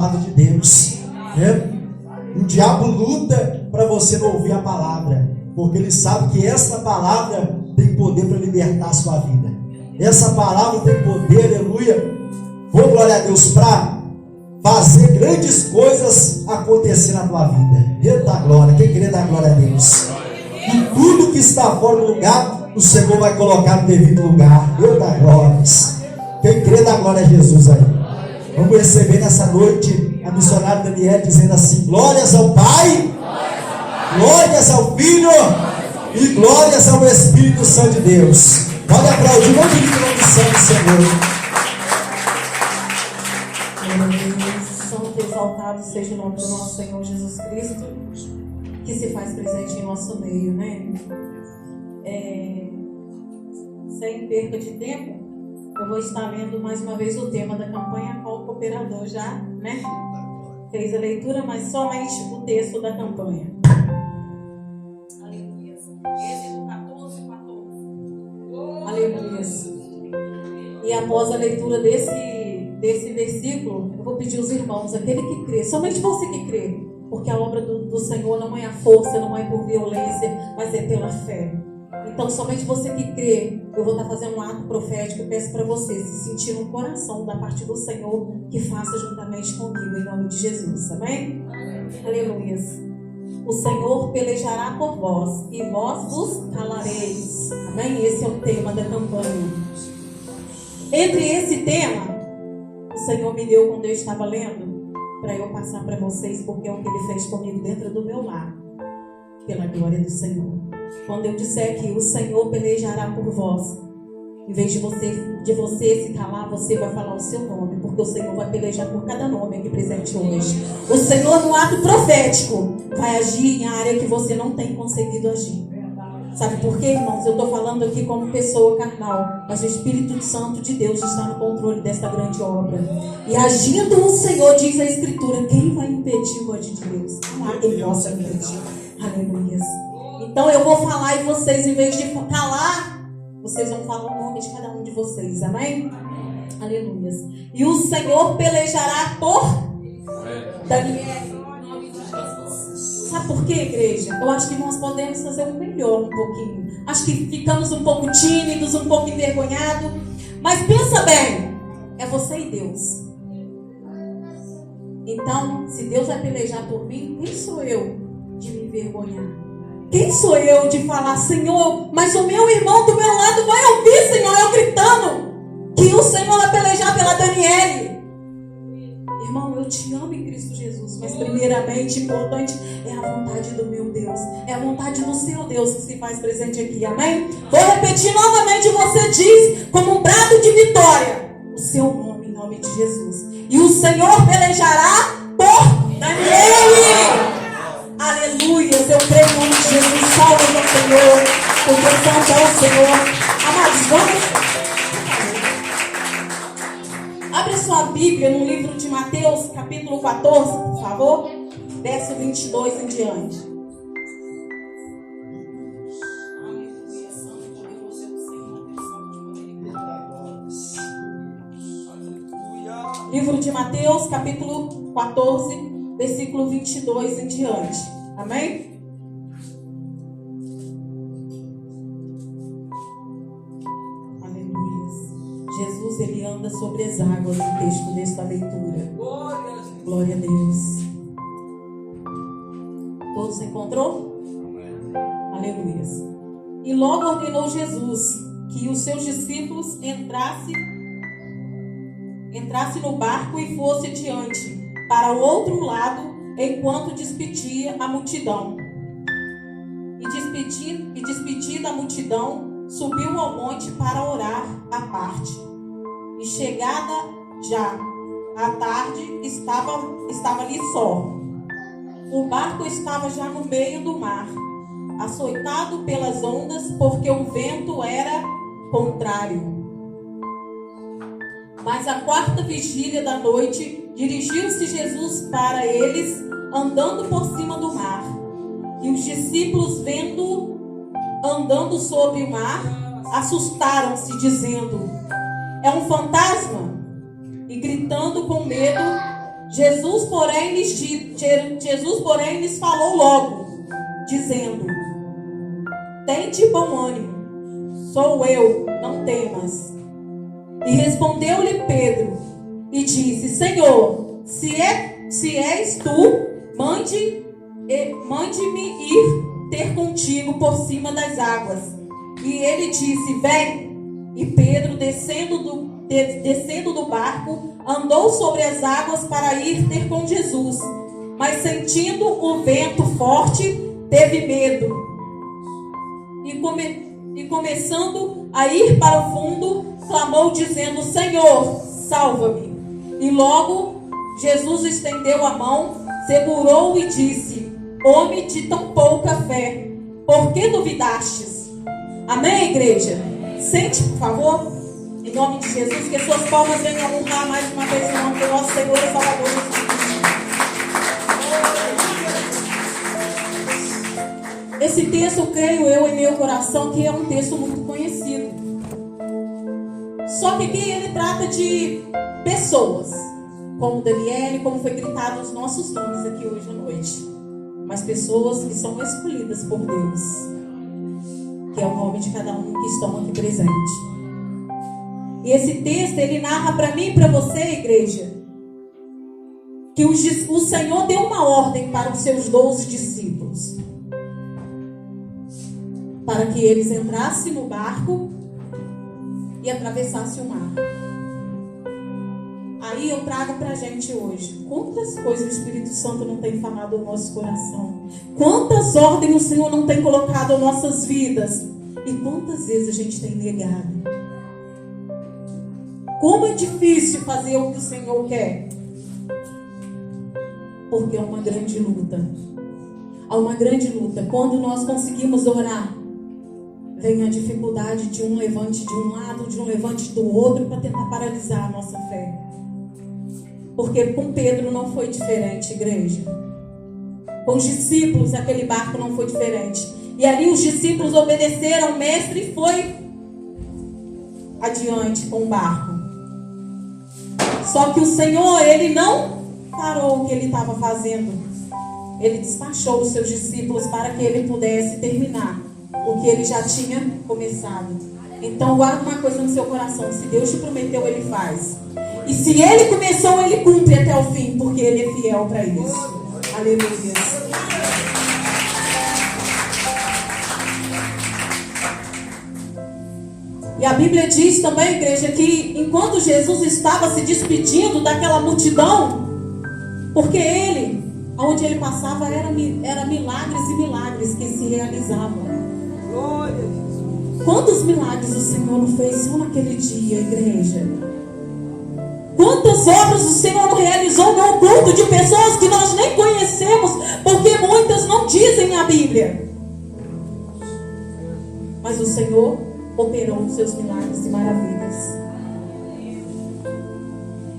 palavra de Deus, né? O diabo luta para você não ouvir a palavra, porque ele sabe que essa palavra tem poder para libertar a sua vida. Essa palavra tem poder, aleluia, glória a Deus, para fazer grandes coisas acontecer na tua vida. Eita glória, quem crê dá glória a Deus. E tudo que está fora do lugar, o Senhor vai colocar no devido lugar. Eita glória. Quem crê dá glória a Jesus aí. Vamos receber nessa noite a missionária Daniela dizendo assim: glórias ao Pai, glórias ao Filho e glórias ao Espírito Santo de Deus. Pode aplaudir, vamos pedir o nome do Senhor. Santo exaltado seja o nome do nosso Senhor Jesus Cristo, que se faz presente em nosso meio, né? Sem perda de tempo, eu vou estar lendo mais uma vez o tema da campanha, qual o cooperador já, né? Fez a leitura, mas somente o texto da campanha. Aleluia. Êxodo 14:14. Aleluia. E após a leitura desse versículo, eu vou pedir aos irmãos, aquele que crê, somente você que crê, porque a obra do Senhor não é a força, não é por violência, mas é pela fé. Então, somente você que crê, eu vou estar fazendo um ato profético. Eu peço para você, se sentir no coração da parte do Senhor, que faça juntamente comigo, em nome de Jesus, amém? Aleluia. O Senhor pelejará por vós, e vós vos calareis, amém? Esse é o tema da campanha. Entre esse tema, o Senhor me deu quando eu estava lendo, para eu passar para vocês, porque é o que Ele fez comigo dentro do meu lar, pela glória do Senhor. Quando eu disser que o Senhor pelejará por vós, em vez de você se calar, você vai falar o seu nome, porque o Senhor vai pelejar por cada nome aqui presente hoje. O Senhor, no ato profético, vai agir em área que você não tem conseguido agir. Sabe por quê, irmãos? Eu estou falando aqui como pessoa carnal, mas o Espírito Santo de Deus está no controle desta grande obra. E agindo o Senhor, diz a Escritura, quem vai impedir o agir de Deus? Não há quem possa impedir. Aleluia. Então eu vou falar e vocês, em vez de calar, vocês vão falar o nome de cada um de vocês, amém? Aleluia. E o Senhor pelejará por Daniel. Sabe por quê, igreja? Eu acho que nós podemos fazer o melhor um pouquinho. Acho que ficamos um pouco tímidos, um pouco envergonhados. Mas pensa bem, é você e Deus. Então, se Deus vai pelejar por mim, quem sou eu de me envergonhar? Quem sou eu de falar, Senhor, mas o meu irmão do meu lado vai ouvir, Senhor, eu gritando que o Senhor vai pelejar pela Daniele. Irmão, eu te amo em Cristo Jesus, mas primeiramente, importante, é a vontade do meu Deus, é a vontade do seu Deus que se faz presente aqui, amém? Vou repetir novamente, você diz como um brado de vitória o seu nome, em nome de Jesus. E o Senhor pelejará por Daniele. Aleluia, eu creio em nome de Jesus, salve o Senhor, porque santo é o Senhor. Amados, vamos. Abre sua Bíblia no livro de Mateus, capítulo 14, por favor, verso 22 em diante. Livro de Mateus, capítulo 14, versículo 22 em diante. Amém? Aleluia. Jesus, ele anda sobre as águas no texto desta leitura. Glória a Deus. Todos encontrou? Aleluia. E logo ordenou Jesus que os seus discípulos entrasse no barco e fosse adiante para o outro lado, enquanto despedia a multidão. E despedida a multidão, subiu ao monte para orar à parte. E chegada já à tarde, estava ali só. O barco estava já no meio do mar, açoitado pelas ondas, porque o vento era contrário. Mas à quarta vigília da noite, dirigiu-se Jesus para eles, andando por cima do mar. E os discípulos, vendo andando sobre o mar, assustaram-se, dizendo: é um fantasma? E gritando com medo, Jesus, porém, lhes falou logo, dizendo: tende bom ânimo, sou eu, não temas. E respondeu-lhe Pedro e disse: Senhor, se és tu, mande-me ir ter contigo por cima das águas. E ele disse: vem. E Pedro, descendo do barco, andou sobre as águas para ir ter com Jesus. Mas sentindo o vento forte, teve medo. E começando a ir para o fundo, clamou dizendo: Senhor, salva-me. E logo Jesus estendeu a mão, segurou-o e disse: homem de tão pouca fé, por que duvidastes? Amém, igreja? Sente, por favor, em nome de Jesus, que suas palmas venham honrar mais uma vez o nome do nosso Senhor e Salvador Jesus Cristo. Esse texto, creio eu em meu coração, que é um texto muito conhecido. Só que aqui ele trata de pessoas, como Daniele, como foi gritado os nossos nomes aqui hoje à noite. Mas pessoas que são escolhidas por Deus, que é o nome de cada um que estão aqui presente. E esse texto, ele narra para mim e para você, igreja, que o Senhor deu uma ordem para os seus 12 discípulos, para que eles entrassem no barco e atravessassem o mar. Aí eu trago para a gente hoje, quantas coisas o Espírito Santo não tem falado ao nosso coração, quantas ordens o Senhor não tem colocado em nossas vidas, e quantas vezes a gente tem negado. Como é difícil fazer o que o Senhor quer, porque é uma grande luta. Há uma grande luta. Quando nós conseguimos orar, vem a dificuldade de um levante de um lado, de um levante do outro, para tentar paralisar a nossa fé. Porque com Pedro não foi diferente, igreja. Com os discípulos, aquele barco não foi diferente. E ali os discípulos obedeceram ao mestre e foi adiante com o barco. Só que o Senhor, ele não parou o que ele estava fazendo. Ele despachou os seus discípulos para que ele pudesse terminar o que ele já tinha começado. Então guarda uma coisa no seu coração: se Deus te prometeu, ele faz. E se ele começou, ele cumpre até o fim, porque ele é fiel para isso. Aleluia. E a Bíblia diz também, igreja, que enquanto Jesus estava se despedindo daquela multidão, porque ele, onde ele passava, era milagres e milagres que se realizavam. Glória a Jesus. Quantos milagres o Senhor não fez só naquele dia, igreja? Quantas obras o Senhor não realizou no culto de pessoas que nós nem conhecemos, porque muitas não dizem a Bíblia. Mas o Senhor operou os seus milagres e maravilhas.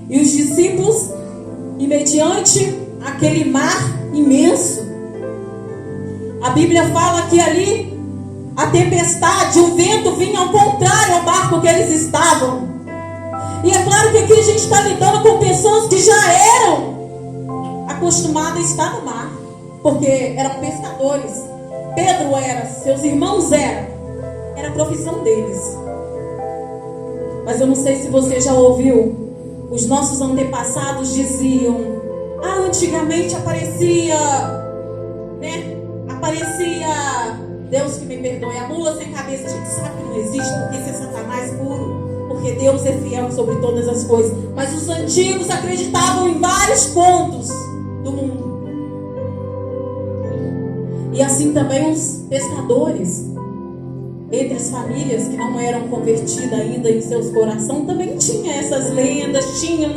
E os discípulos, e mediante aquele mar imenso, a Bíblia fala que ali a tempestade, o vento vinha ao contrário ao barco que eles estavam. E é claro que aqui a gente está lidando com pessoas que já eram acostumadas a estar no mar, porque eram pescadores. Pedro era, seus irmãos eram. Era a profissão deles. Mas eu não sei se você já ouviu, os nossos antepassados diziam: antigamente aparecia, Deus que me perdoe, a mula sem cabeça. A gente sabe que não existe, porque isso é Satanás puro, porque Deus é fiel sobre todas as coisas. Mas os antigos acreditavam em vários pontos do mundo. E assim também os pescadores, entre as famílias que não eram convertidas ainda em seus corações, também tinha essas lendas, tinham,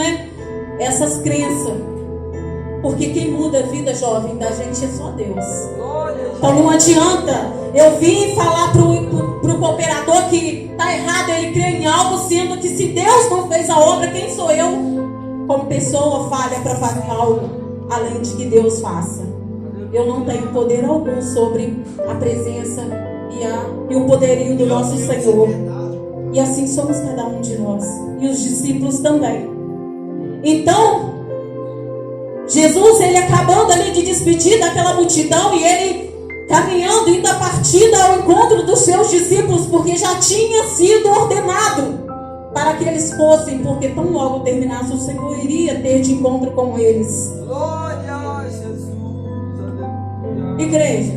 essas crenças. Porque quem muda a vida, jovem, da gente é só Deus. Então não adianta eu vir falar pro cooperador que está errado, ele crê em algo, sendo que se Deus não fez a obra, quem sou eu como pessoa falha para fazer algo além de que Deus faça? Eu não tenho poder algum sobre a presença e o poderio do nosso Senhor. E assim somos cada um de nós. E os discípulos também. Então, Jesus, ele acabando ali de despedir daquela multidão e ele caminhando, indo a partida ao encontro dos seus discípulos, porque já tinha sido ordenado para que eles fossem, porque tão logo terminasse, o Senhor iria ter de encontro com eles. Glória a Jesus. Igreja,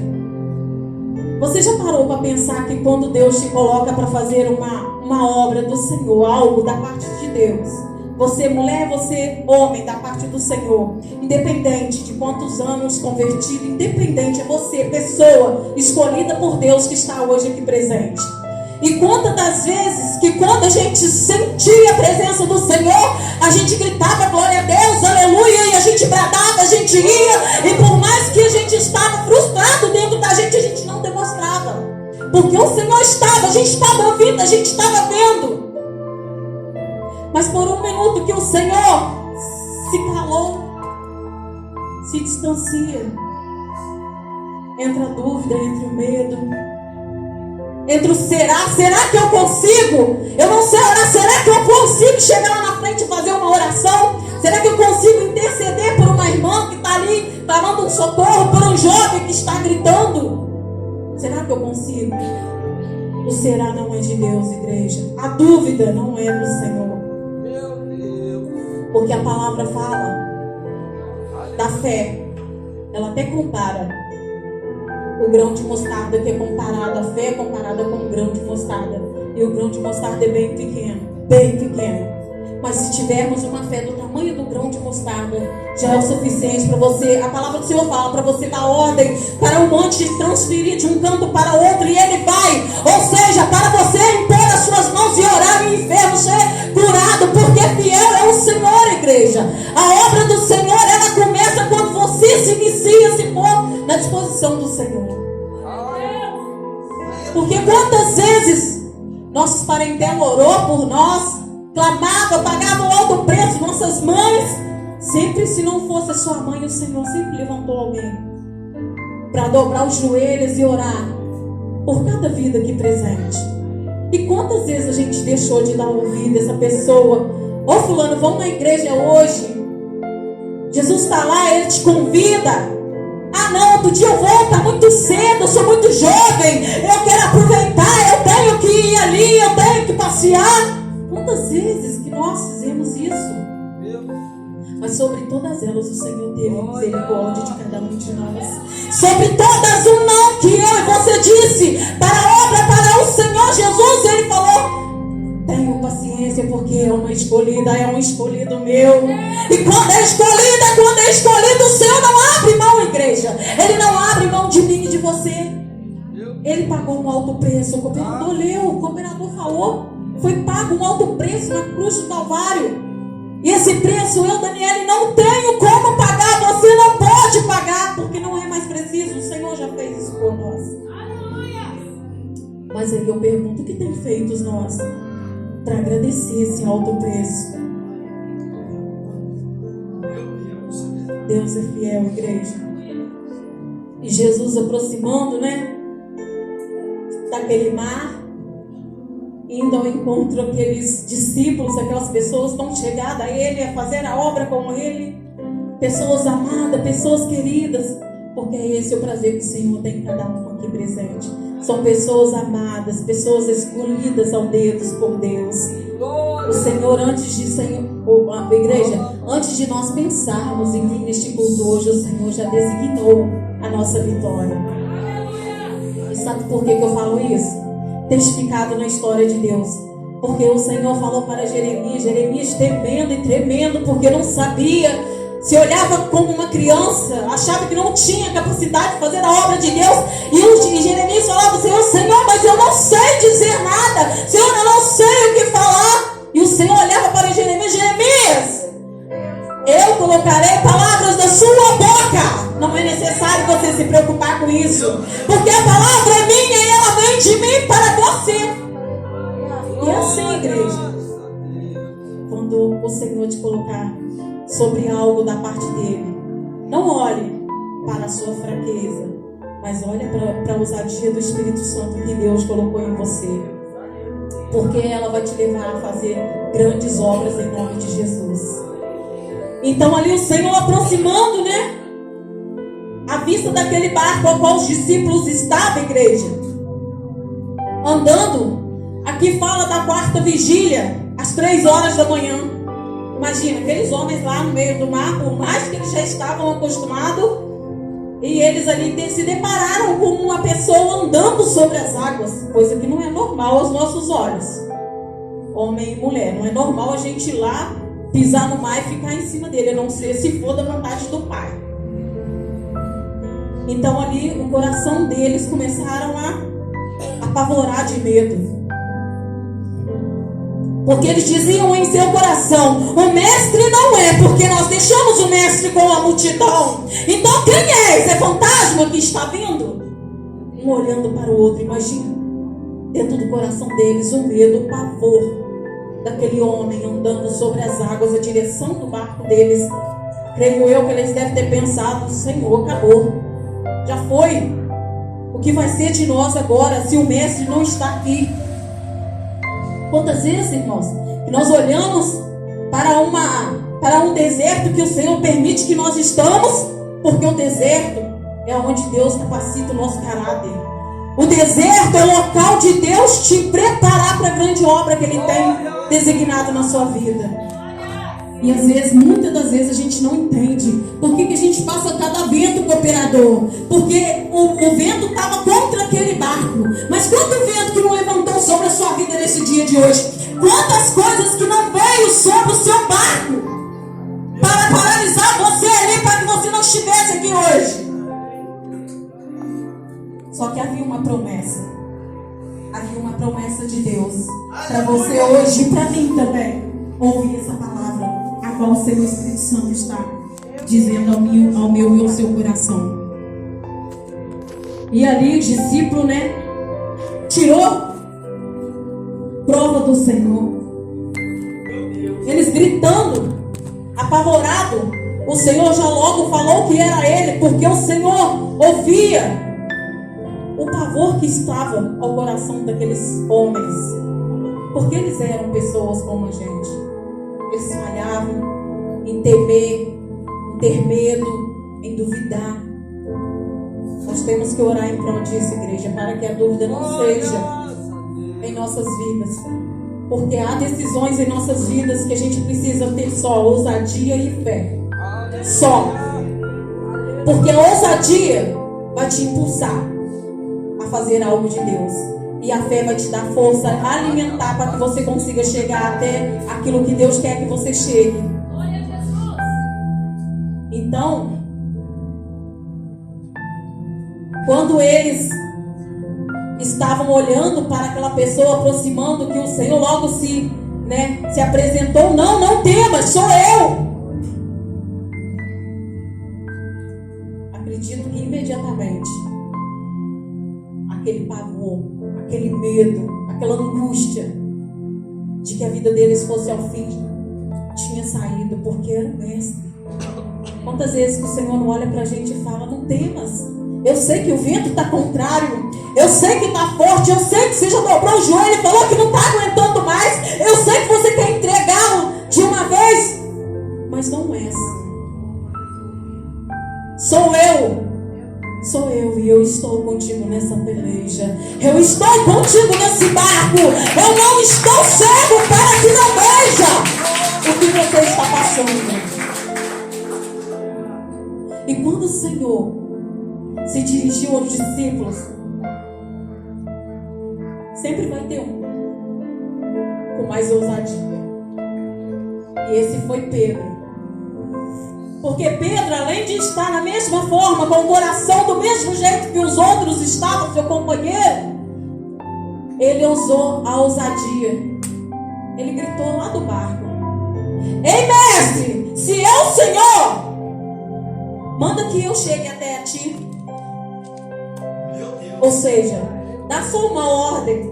você já parou para pensar que quando Deus te coloca para fazer uma obra do Senhor, algo da parte de Deus, você mulher, você homem, da parte do Senhor, independente de quantos anos convertido, independente, é você, pessoa escolhida por Deus que está hoje aqui presente. E quantas das vezes que quando a gente sentia a presença do Senhor, a gente gritava glória a Deus, aleluia, e a gente bradava, a gente ia, e por mais que a gente estava frustrado dentro da gente não demonstrava, porque o Senhor estava, a gente estava ouvindo, a gente estava vendo. Mas por um minuto que o Senhor se calou, se distancia, entra a dúvida, entra o medo, entra o será que eu consigo? Eu não sei orar, será que eu consigo chegar lá na frente e fazer uma oração? Será que eu consigo interceder por uma irmã que está ali clamando um socorro, por um jovem que está gritando? Será que eu consigo? O será não é de Deus, igreja. A dúvida não é do Senhor. Porque a palavra fala da fé. Ela até compara o grão de mostarda, que é comparado, a fé é comparada com o grão de mostarda. E o grão de mostarda é bem pequeno, bem pequeno. Mas se tivermos uma fé do tamanho do grão de mostarda, já é o suficiente para você. A palavra do Senhor fala para você dar ordem para o monte transferir de um canto para outro, e ele vai. Ou seja, para você impor as suas mãos e orar, e o enfermo ser curado, porque fiel é o Senhor, igreja. A obra do Senhor, ela começa quando você se inicia, se pôr na disposição do Senhor. Porque quantas vezes nossos parentela orou por nós, clamava, pagava um alto preço, nossas mães, sempre, se não fosse a sua mãe, o Senhor sempre levantou alguém para dobrar os joelhos e orar por cada vida aqui presente. E quantas vezes a gente deixou de dar ouvido a essa pessoa? Ô fulano, vamos na igreja hoje, Jesus está lá, ele te convida. Ah não, outro dia eu vou, está muito cedo, eu sou muito jovem, eu quero aproveitar, eu tenho que ir ali, eu tenho que passear. Quantas vezes que nós fizemos isso? Mas sobre todas elas o Senhor teve misericórdia de cada um de nós. Sobre todas um não que eu e você disse para a obra, para o Senhor Jesus, ele falou: tenho paciência, porque é uma escolhida, é um escolhido meu. E quando é escolhido, o Senhor não abre mão, igreja. Ele não abre mão de mim e de você. Ele pagou um alto preço. O governador leu, o governador falou. Foi pago um alto preço na cruz do Calvário. E esse preço eu, Daniele, não tenho como pagar. Você não pode pagar, porque não é mais preciso. O Senhor já fez isso por nós. Mas aí eu pergunto: o que tem feito nós para agradecer esse alto preço? Deus é fiel, igreja. E Jesus aproximando, daquele mar, indo ao encontro aqueles discípulos, aquelas pessoas tão chegadas a ele, a fazer a obra com ele, pessoas amadas, pessoas queridas, porque é esse o prazer que o Senhor tem em cada um aqui presente. São pessoas amadas, pessoas escolhidas ao dedo por Deus. O Senhor, igreja, antes de nós pensarmos em vir neste culto hoje, o Senhor já designou a nossa vitória. E sabe por que eu falo isso? Testificado na história de Deus, porque o Senhor falou para Jeremias temendo e tremendo, porque não sabia, se olhava como uma criança, achava que não tinha capacidade de fazer a obra de Deus, e Jeremias falava: Senhor, mas eu não sei dizer nada, Senhor, eu não sei o que falar. E o Senhor olhava para Jeremias: eu colocarei palavras da sua boca. Não é necessário você se preocupar com isso, porque a palavra é minha e ela vem de mim para você. E é assim, igreja, quando o Senhor te colocar sobre algo da parte dele, não olhe para a sua fraqueza, mas olhe para a ousadia do Espírito Santo que Deus colocou em você, porque ela vai te levar a fazer grandes obras em nome de Jesus. Então ali o Senhor aproximando, né? A vista daquele barco ao qual os discípulos estavam, igreja. Andando. Aqui fala da quarta vigília, às 3 horas da manhã. Imagina, aqueles homens lá no meio do mar, por mais que eles já estavam acostumados, e eles ali se depararam com uma pessoa andando sobre as águas, coisa que não é normal aos nossos olhos. Homem e mulher, não é normal a gente ir lá, pisar no mar e ficar em cima dele, a não ser se for da vontade do Pai. Então ali o coração deles começaram a apavorar de medo. Porque eles diziam em seu coração: o mestre não é, porque nós deixamos o mestre com a multidão. Então quem é? Esse é fantasma que está vindo? Um olhando para o outro, imagina. Dentro do coração deles o medo, o pavor daquele homem andando sobre as águas, a direção do barco deles. Creio eu que eles devem ter pensado: Senhor, acabou, já foi. O que vai ser de nós agora se o mestre não está aqui? Quantas vezes, irmãos, que nós olhamos para um deserto que o Senhor permite que nós estamos, porque o deserto é onde Deus capacita o nosso caráter. O deserto é o local de Deus te preparar para a grande obra que Ele tem designado na sua vida. E às vezes, muitas das vezes a gente não entende por que a gente passa cada vento, cooperador. Porque o vento estava contra aquele barco. Mas quanto vento que não levantou sobre a sua vida nesse dia de hoje? Quantas coisas que não veio sobre o seu barco para paralisar você ali, para que você não estivesse aqui hoje. Só que havia uma promessa. Havia uma promessa de Deus para você hoje e para mim também ouvir essa palavra, a qual o Senhor Espírito Santo está dizendo ao meu e ao seu coração. E ali o discípulo, né, tirou prova do Senhor. Eles gritando, apavorado, o Senhor já logo falou que era ele, porque o Senhor ouvia o pavor que estava ao coração daqueles homens, porque eles eram pessoas como a gente. Eles falhavam em temer, em ter medo, em duvidar. Nós temos que orar em prol disso, igreja, para que a dúvida não seja em nossas vidas. Porque há decisões em nossas vidas que a gente precisa ter só ousadia e fé. Só. Porque a ousadia vai te impulsar a fazer algo de Deus. E a fé vai te dar força, alimentar para que você consiga chegar até aquilo que Deus quer que você chegue. Então, quando eles estavam olhando para aquela pessoa aproximando, que o Senhor logo se apresentou: não temas, sou eu. Acredito que imediatamente aquele pavor, aquele medo, aquela angústia de que a vida deles fosse ao fim tinha saído, porque era o mestre. Quantas vezes que o Senhor não olha para a gente e fala: não temas, eu sei que o vento está contrário, eu sei que está forte, eu sei que você já dobrou o joelho e falou que não está aguentando mais, eu sei que você quer entregá-lo de uma vez, mas não é assim. Sou eu e eu estou contigo nessa peleja. Eu estou contigo nesse barco. Eu não estou cego para que não veja o que você está passando. E quando o Senhor se dirigiu aos discípulos, sempre vai ter um com mais ousadia. E esse foi Pedro. Porque Pedro, além de estar na mesma forma, com o coração do mesmo jeito que os outros estavam, seu companheiro, ele usou a ousadia. Ele gritou lá do barco: ei, mestre, se é o Senhor, manda que eu chegue até a ti. Ou seja, dá só uma ordem.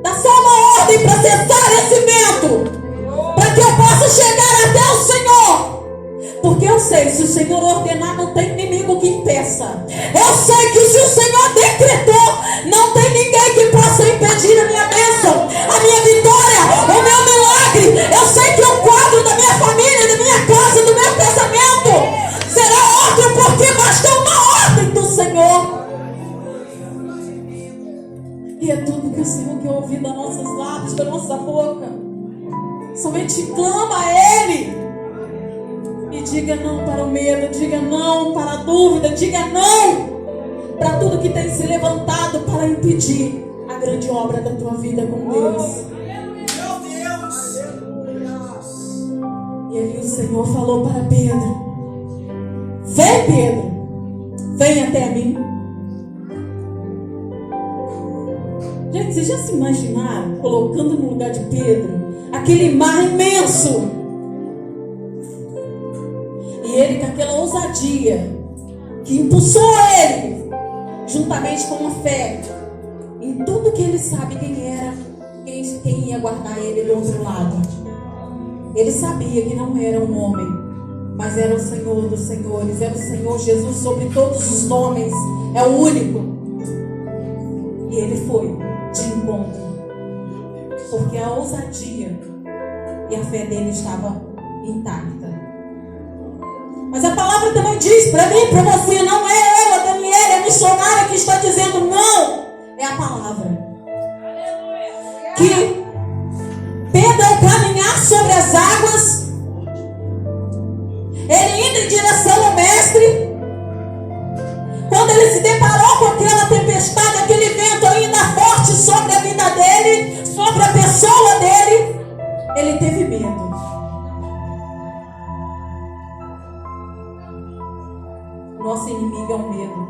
Dá só uma ordem para cessar esse vento, para que eu possa chegar até o Senhor. Porque eu sei, se o Senhor ordenar, não tem inimigo que impeça. Eu sei que se o Senhor decretou, não tem ninguém que possa impedir a minha bênção, a minha vitória, o meu milagre. Eu sei que o quadro da minha família, da minha casa, do o Senhor quer ouvir das nossas lábios, da nossa boca. Somente clama a Ele. E diga não para o medo, diga não para a dúvida, diga não para tudo que tem se levantado para impedir a grande obra da tua vida com Deus. E ali o Senhor falou para Pedro: vem, Pedro, vem até mim. Gente, vocês já se imaginaram colocando no lugar de Pedro aquele mar imenso? E ele, com aquela ousadia que impulsou ele, juntamente com a fé em tudo que ele sabe quem era, quem ia guardar ele do outro lado. Ele sabia que não era um homem, mas era o Senhor dos senhores, era o Senhor Jesus sobre todos os nomes, é o único. E ele foi de encontro, porque a ousadia e a fé dele estava intacta. Mas a palavra também diz para mim, para você, não é ela, Daniela, a missionária que está dizendo não, é a palavra. Que Pedro, ao caminhar sobre as águas, ele indo em direção ao mestre, quando ele se deparou com aquela tempestade, aquele vento ainda forte sobre a vida dele, sobre a pessoa dele, ele teve medo. Nosso inimigo é o medo.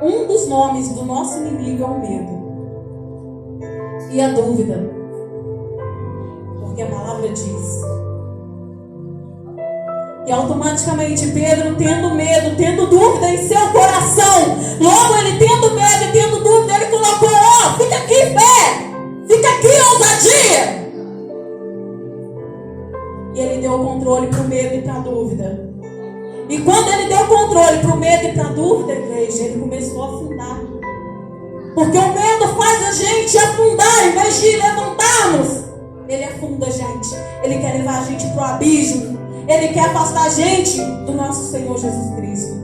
Um dos nomes do nosso inimigo é o medo. E a dúvida. Porque a palavra diz que automaticamente Pedro, tendo medo, tendo dúvida em seu coração, logo ele tendo medo e tendo dúvida, ele colocou: ó, fica aqui, fé, fica aqui, ousadia. E ele deu o controle para o medo e para a dúvida. E quando ele deu o controle para o medo e para a dúvida, igreja, ele começou a afundar. Porque o medo faz a gente afundar, em vez de levantarmos, ele afunda a gente. Ele quer levar a gente para o abismo. Ele quer afastar a gente do nosso Senhor Jesus Cristo.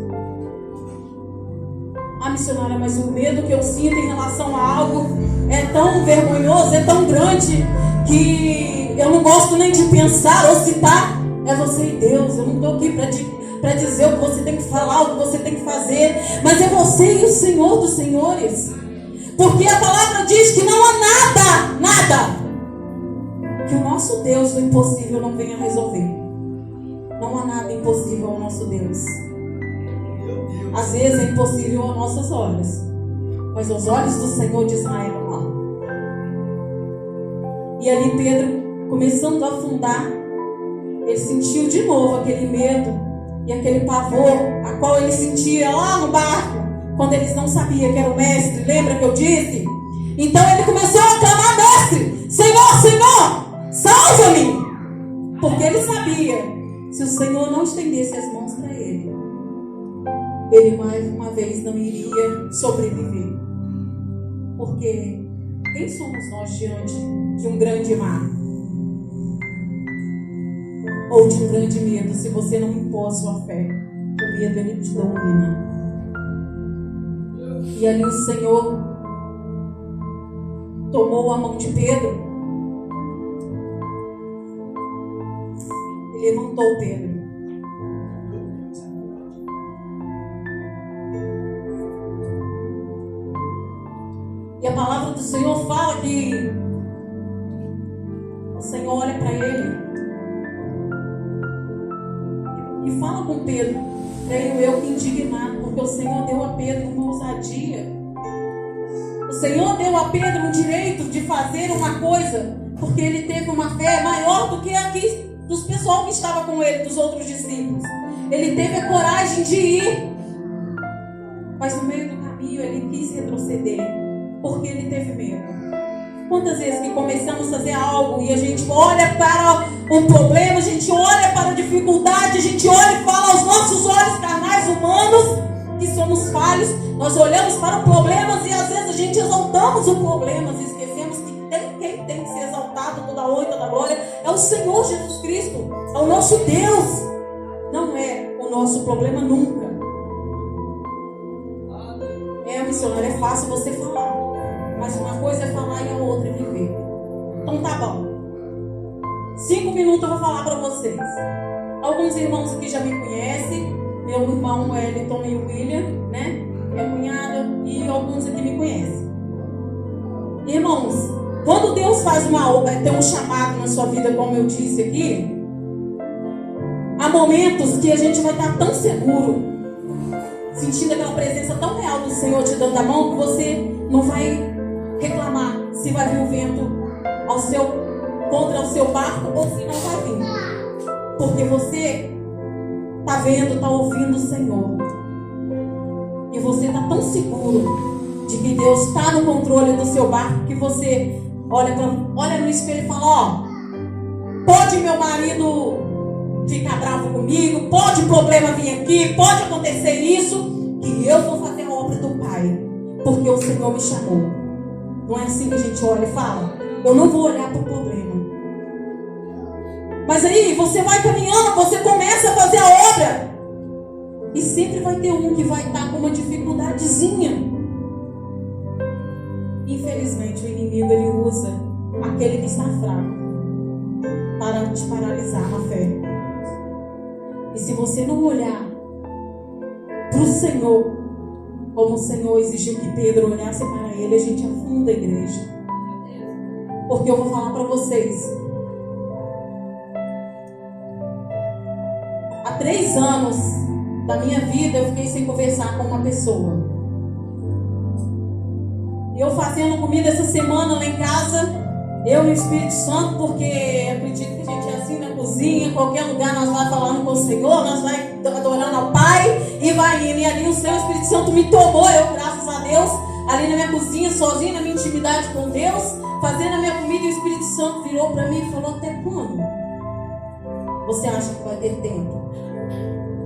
Ah, missionária, mas o medo que eu sinto em relação a algo é tão vergonhoso, é tão grande, que eu não gosto nem de pensar ou citar. É você e Deus. Eu não estou aqui para dizer o que você tem que falar, o que você tem que fazer, mas é você e o Senhor dos senhores. Porque a palavra diz que não há nada que o nosso Deus do impossível não venha resolver. Não há nada impossível ao nosso Deus. Às vezes é impossível aos nossos olhos, mas aos olhos do Senhor de Israel não há. E ali Pedro, começando a afundar, ele sentiu de novo aquele medo e aquele pavor, a qual ele sentia lá no barco, quando eles não sabiam que era o mestre. Lembra que eu disse? Então ele começou a clamar: mestre, Senhor, Senhor, salva-me! Porque ele sabia, se o Senhor não estendesse as mãos para ele, ele mais uma vez não iria sobreviver. Porque quem somos nós diante de um grande mar? Ou de um grande medo, se você não impor a sua fé? O medo, ele te domina. E ali o Senhor tomou a mão de Pedro e levantou Pedro. E a palavra do Senhor fala que o Senhor olha para ele e fala com Pedro, creio eu que indignado, porque o Senhor deu a Pedro uma ousadia. O Senhor deu a Pedro o direito de fazer uma coisa, porque ele teve uma fé maior do que a dos pessoal que estava com ele, dos outros discípulos. Ele teve a coragem de ir, mas no meio do caminho ele quis retroceder, porque ele teve medo. Quantas vezes que começamos a fazer algo e a gente olha para o problema, a gente olha para a dificuldade, a gente olha e fala aos nossos olhos carnais humanos que somos falhos, nós olhamos para o problema e às vezes a gente exaltamos o problema e esquecemos que quem tem que ser exaltado toda a honra e toda a glória é o Senhor Jesus Cristo, é o nosso Deus, não é o nosso problema nunca. É missionária, é fácil você falar. Mas uma coisa é falar e a outra é viver. Então tá bom. 5 minutos eu vou falar para vocês. Alguns irmãos aqui já me conhecem. Meu irmão Wellington e o William, né? Minha cunhada, e alguns aqui me conhecem. Irmãos, quando Deus faz tem um chamado na sua vida, como eu disse aqui, há momentos que a gente vai estar tão seguro, sentindo aquela presença tão real do Senhor te dando a mão, que você não vai reclamar se vai vir o vento contra o seu barco ou se não vai vir. Porque você está vendo, está ouvindo o Senhor. E você está tão seguro de que Deus está no controle do seu barco, que você olha no espelho e fala, ó, pode meu marido ficar bravo comigo, pode problema vir aqui, pode acontecer isso, que eu vou fazer a obra do Pai, porque o Senhor me chamou. Não é assim que a gente olha e fala, eu não vou olhar para o problema. Mas aí você vai caminhando, você começa a fazer a obra, e sempre vai ter um que vai estar com uma dificuldadezinha. Infelizmente o inimigo, ele usa aquele que está fraco para te paralisar na fé. E se você não olhar para o Senhor, como o Senhor exigiu que Pedro olhasse para ele, a gente afunda a igreja. Porque eu vou falar para vocês, há 3 anos da minha vida eu fiquei sem conversar com uma pessoa. Eu fazendo comida essa semana lá em casa, eu e o Espírito Santo, porque acredito que a gente é assim na cozinha, qualquer lugar nós vai falando com o Senhor, nós vai adorando ao Pai e vai indo. E ali o Senhor, o Espírito Santo me tomou, eu, graças a Deus, ali na minha cozinha, sozinha, na minha intimidade com Deus, fazendo a minha comida, e o Espírito Santo virou para mim e falou, até quando você acha que vai ter tempo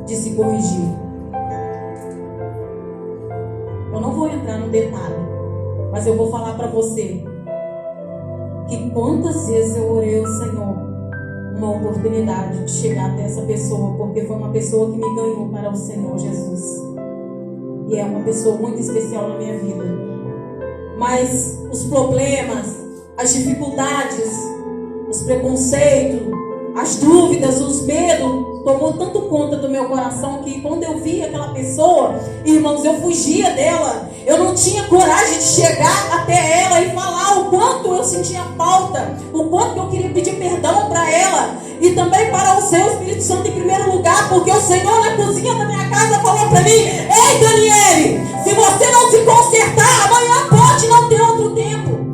de se corrigir? Eu não vou entrar no detalhe, mas eu vou falar para você que quantas vezes eu orei ao Senhor uma oportunidade de chegar até essa pessoa, porque foi uma pessoa que me ganhou para o Senhor Jesus, e é uma pessoa muito especial na minha vida. Mas os problemas, as dificuldades, os preconceitos, as dúvidas, os medos tomou tanto conta do meu coração que quando eu vi aquela pessoa, irmãos, eu fugia dela. Eu não tinha coragem de chegar até ela e falar o quanto eu sentia falta, o quanto eu queria pedir perdão para ela e também para o seu Espírito Santo em primeiro lugar, porque o Senhor na cozinha da minha casa falou para mim, ei Daniele, se você não se consertar, amanhã pode não ter outro tempo.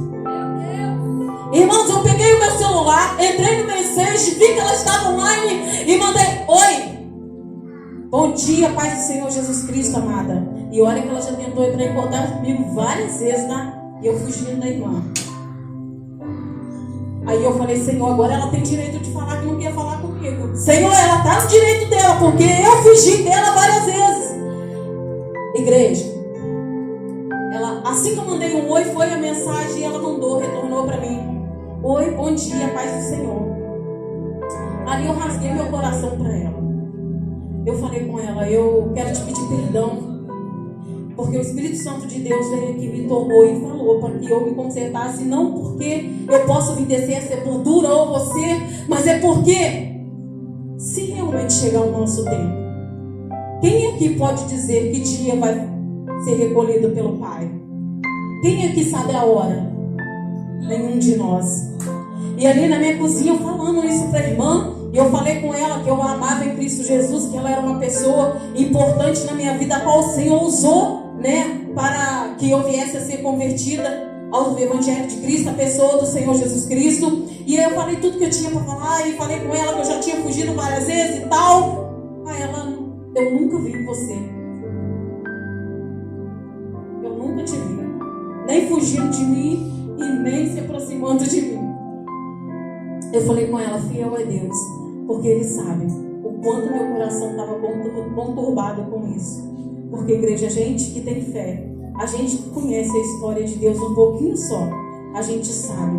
Irmãos, eu peguei o meu celular, entrei no mensagem, vi que ela estava online e mandei, oi, bom dia, paz do Senhor Jesus Cristo, amada. E olha que ela já tentou entrar em contato comigo várias vezes, né? E eu fugindo da irmã. Aí eu falei, Senhor, agora ela tem direito de falar que não quer falar comigo. Senhor, ela está no direito dela, porque eu fugi dela várias vezes. Igreja, ela, assim que eu mandei um oi, foi a mensagem e ela retornou para mim. Oi, bom dia, paz do Senhor. Ali eu rasguei meu coração para ela. Eu falei com ela, eu quero te pedir perdão, porque o Espírito Santo de Deus veio aqui, me tomou e falou para que eu me consertasse, não porque eu posso vir descer a sepultura ou você, mas é porque se realmente chegar o nosso tempo, quem aqui pode dizer que dia vai ser recolhido pelo Pai? Quem aqui sabe a hora? Nenhum de nós. E ali na minha cozinha, eu falando isso para a irmã, e eu falei com ela que eu a amava em Cristo Jesus, que ela era uma pessoa importante na minha vida, a qual o Senhor usou, né, para que eu viesse a ser convertida ao Evangelho de Cristo, a pessoa do Senhor Jesus Cristo. E aí eu falei tudo que eu tinha para falar, e falei com ela que eu já tinha fugido várias vezes e tal. Aí ela, eu nunca vi você. Eu nunca te vi. Nem fugindo de mim e nem se aproximando de mim. Eu falei com ela, fiel é Deus, porque Ele sabe o quanto meu coração estava conturbado com isso. Porque, igreja, a gente que tem fé, a gente que conhece a história de Deus um pouquinho só, a gente sabe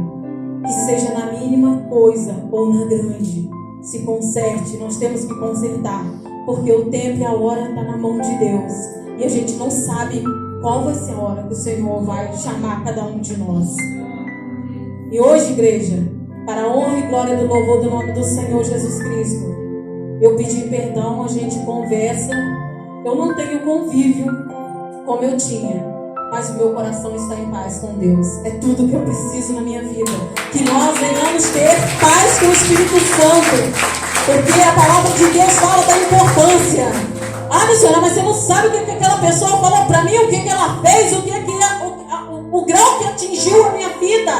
que seja na mínima coisa ou na grande, se conserte, nós temos que consertar, porque o tempo e a hora está na mão de Deus, e a gente não sabe qual vai ser a hora que o Senhor vai chamar cada um de nós. E hoje, igreja, para a honra e glória do louvor do nome do Senhor Jesus Cristo, eu pedi perdão, a gente conversa. Eu não tenho convívio como eu tinha, mas o meu coração está em paz com Deus. É tudo que eu preciso na minha vida. Que nós venhamos ter paz com o Espírito Santo. Porque a palavra de Deus fala da importância. Ah, missionária, mas você não sabe o que aquela pessoa falou para mim, o que ela fez, o grau que atingiu a minha vida,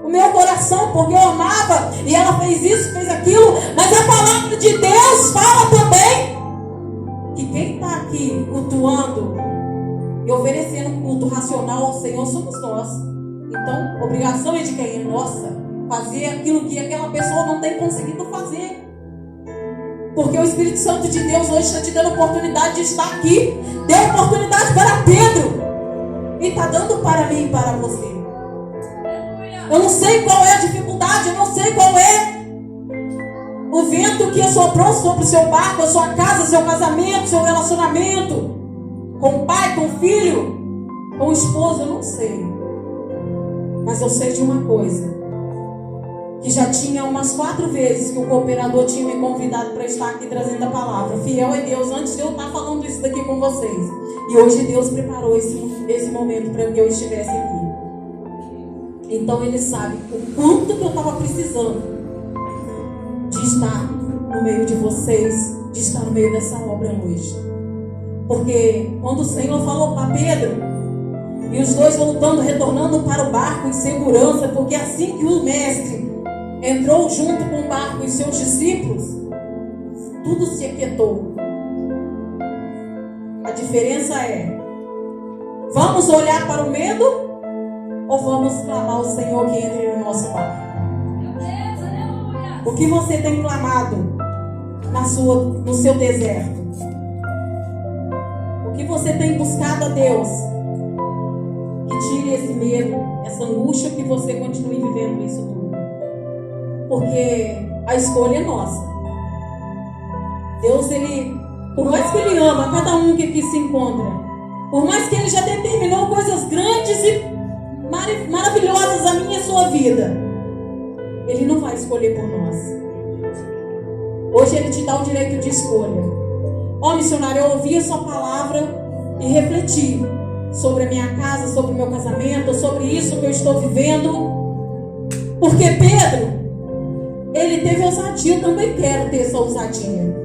o meu coração, porque eu amava e ela fez isso, fez aquilo. Mas a palavra de Deus fala também que quem está aqui cultuando e oferecendo culto racional ao Senhor somos nós. Então, obrigação é de quem? É nossa. Fazer aquilo que aquela pessoa não tem conseguido fazer. Porque o Espírito Santo de Deus hoje está te dando a oportunidade de estar aqui. Deu oportunidade para Pedro e está dando para mim e para você. Eu não sei qual é a dificuldade, eu não sei qual é o vento que assoprou sobre o seu barco, a sua casa, seu casamento, seu relacionamento, com o pai, com o filho, com o esposo, eu não sei. Mas eu sei de uma coisa, que já tinha umas 4 vezes que o cooperador tinha me convidado para estar aqui trazendo a palavra. Fiel é Deus, antes de eu estar falando isso daqui com vocês. E hoje Deus preparou esse momento para que eu estivesse aqui. Então Ele sabe o quanto que eu estava precisando de estar no meio de vocês, de estar no meio dessa obra hoje. Porque quando o Senhor falou para Pedro, e os dois voltando, retornando para o barco em segurança, porque assim que o mestre entrou junto com o barco e seus discípulos, tudo se aquietou. A diferença é: vamos olhar para o medo ou vamos clamar ao Senhor que entre no nosso barco? O que você tem clamado no seu deserto? O que você tem buscado a Deus que tire esse medo, essa angústia, que você continue vivendo isso tudo? Porque a escolha é nossa. Deus, Ele, por mais que Ele ama cada um que aqui se encontra, por mais que Ele já determinou coisas grandes e maravilhosas a minha e a sua vida, Ele não vai escolher por nós. Hoje Ele te dá o direito de escolha. Ó, missionário, eu ouvi a sua palavra e refleti sobre a minha casa, sobre o meu casamento, sobre isso que eu estou vivendo. Porque Pedro, ele teve ousadia, eu também quero ter essa ousadia.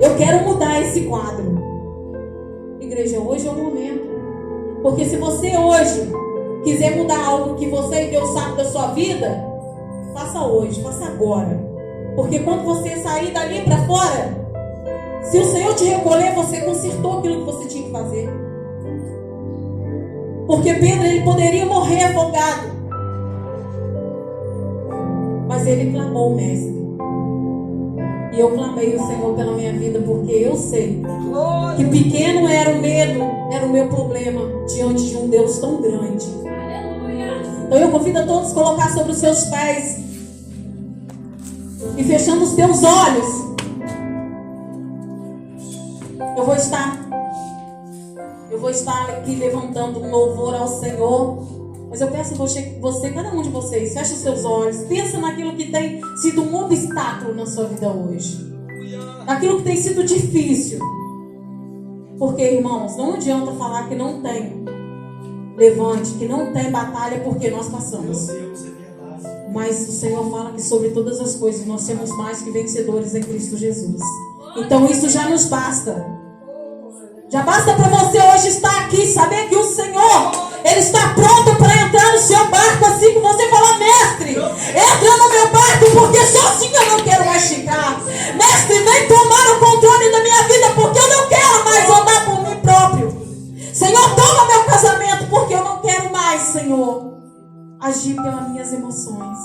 Eu quero mudar esse quadro. Igreja, hoje é o momento. Porque se você hoje quiser mudar algo que você e Deus sabe da sua vida, faça hoje, faça agora. Porque quando você sair dali para fora, se o Senhor te recolher, você consertou aquilo que você tinha que fazer. Porque Pedro, ele poderia morrer afogado, mas ele clamou o mestre. E eu clamei o Senhor pela minha vida, porque eu sei que pequeno era o medo, era o meu problema diante de um Deus tão grande. Então eu convido a todos a colocar sobre os seus pés e fechando os teus olhos. Eu vou estar aqui levantando um louvor ao Senhor. Mas eu peço você, cada um de vocês, feche os seus olhos. Pensa naquilo que tem sido um obstáculo na sua vida hoje. Naquilo que tem sido difícil. Porque, irmãos, não adianta falar que não tem levante, que não tem batalha, porque nós passamos. Mas o Senhor fala que sobre todas as coisas nós temos mais que vencedores em Cristo Jesus. Então isso já nos basta. Já basta para você hoje estar aqui, saber que o Senhor, Ele está pronto para entrar no seu barco, assim que você falar: mestre, entra no meu barco, porque sozinho eu não quero mais ficar. Mestre, vem tomar o controle da minha vida, porque eu não quero mais andar por mim próprio. Senhor, toma meu casamento, porque eu não quero mais, Senhor, agir pelas minhas emoções.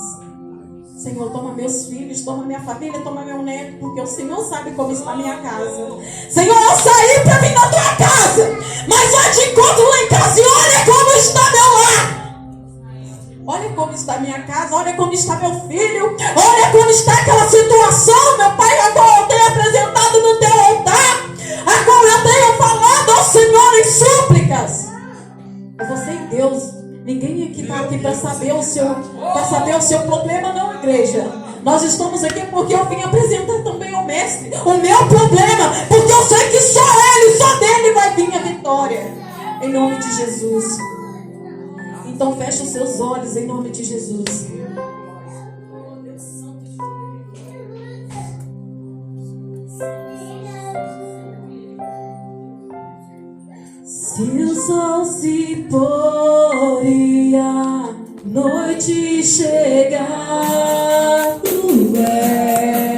Senhor, toma meus filhos, toma minha família, toma meu neto, porque o Senhor sabe como está a minha casa. Senhor, eu saí para vir na tua casa, mas já te encontro lá em casa e olha como está meu lar. Olha como está minha casa, olha como está meu filho, olha como está aquela situação, meu Pai, a qual eu tenho apresentado no teu altar, a qual eu tenho falado ao Senhor em súplicas. aqui para saber o seu problema, não, igreja. Nós estamos aqui porque eu vim apresentar também ao mestre o meu problema, porque eu sei que só ele, só dele vai vir a vitória, em nome de Jesus. Então feche os seus olhos em nome de Jesus. Se o sol se pôr e a noite chegar, tu és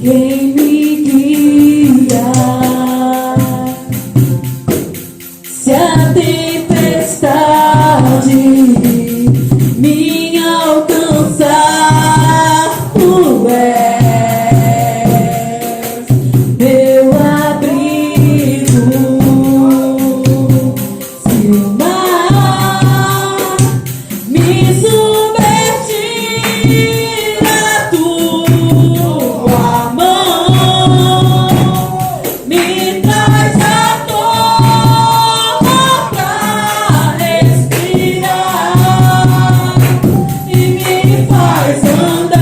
quem me guia. Se a tempestade me alcançar, tu és meu abrigo. Se o mar me submergir na tua mão, me traz a tona pra respirar e me faz andar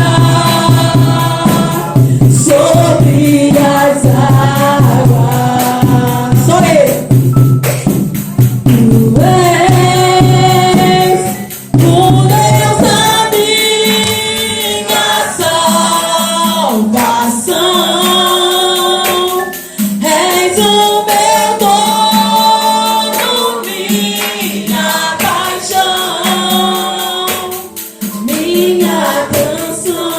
sobre as águas. Sou eu. Tu és o Deus da minha salvação, és o meu dono, minha paixão, minha canção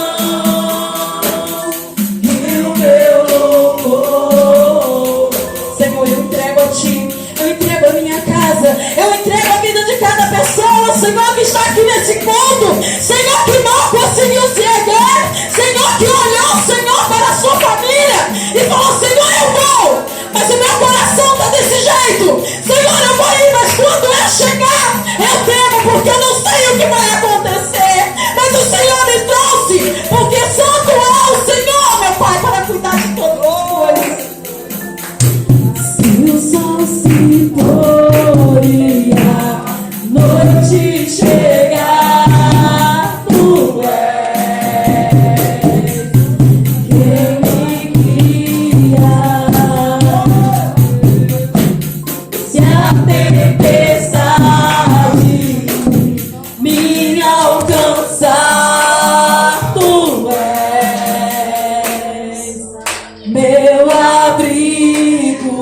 e o meu louvor. Senhor, eu entrego a Ti, eu entrego a minha casa, eu entrego a vida de cada pessoa, Senhor, que está aqui nesse culto, Senhor, que não conseguiu se erguer, Senhor, que olhou, Senhor, para a sua família e falou: Senhor, eu vou, mas o meu coração está desse jeito, Senhor, eu vou ir, mas quando eu chegar, eu temo, porque eu não sei o que vai acontecer, mas o Senhor me trouxe, porque santo é o Senhor, meu Pai, para cuidar de todas as coisas. Se o sol se pôr e a noite chegar, tu és quem me guia. Se a tempestade me alcançar, tu és meu abrigo.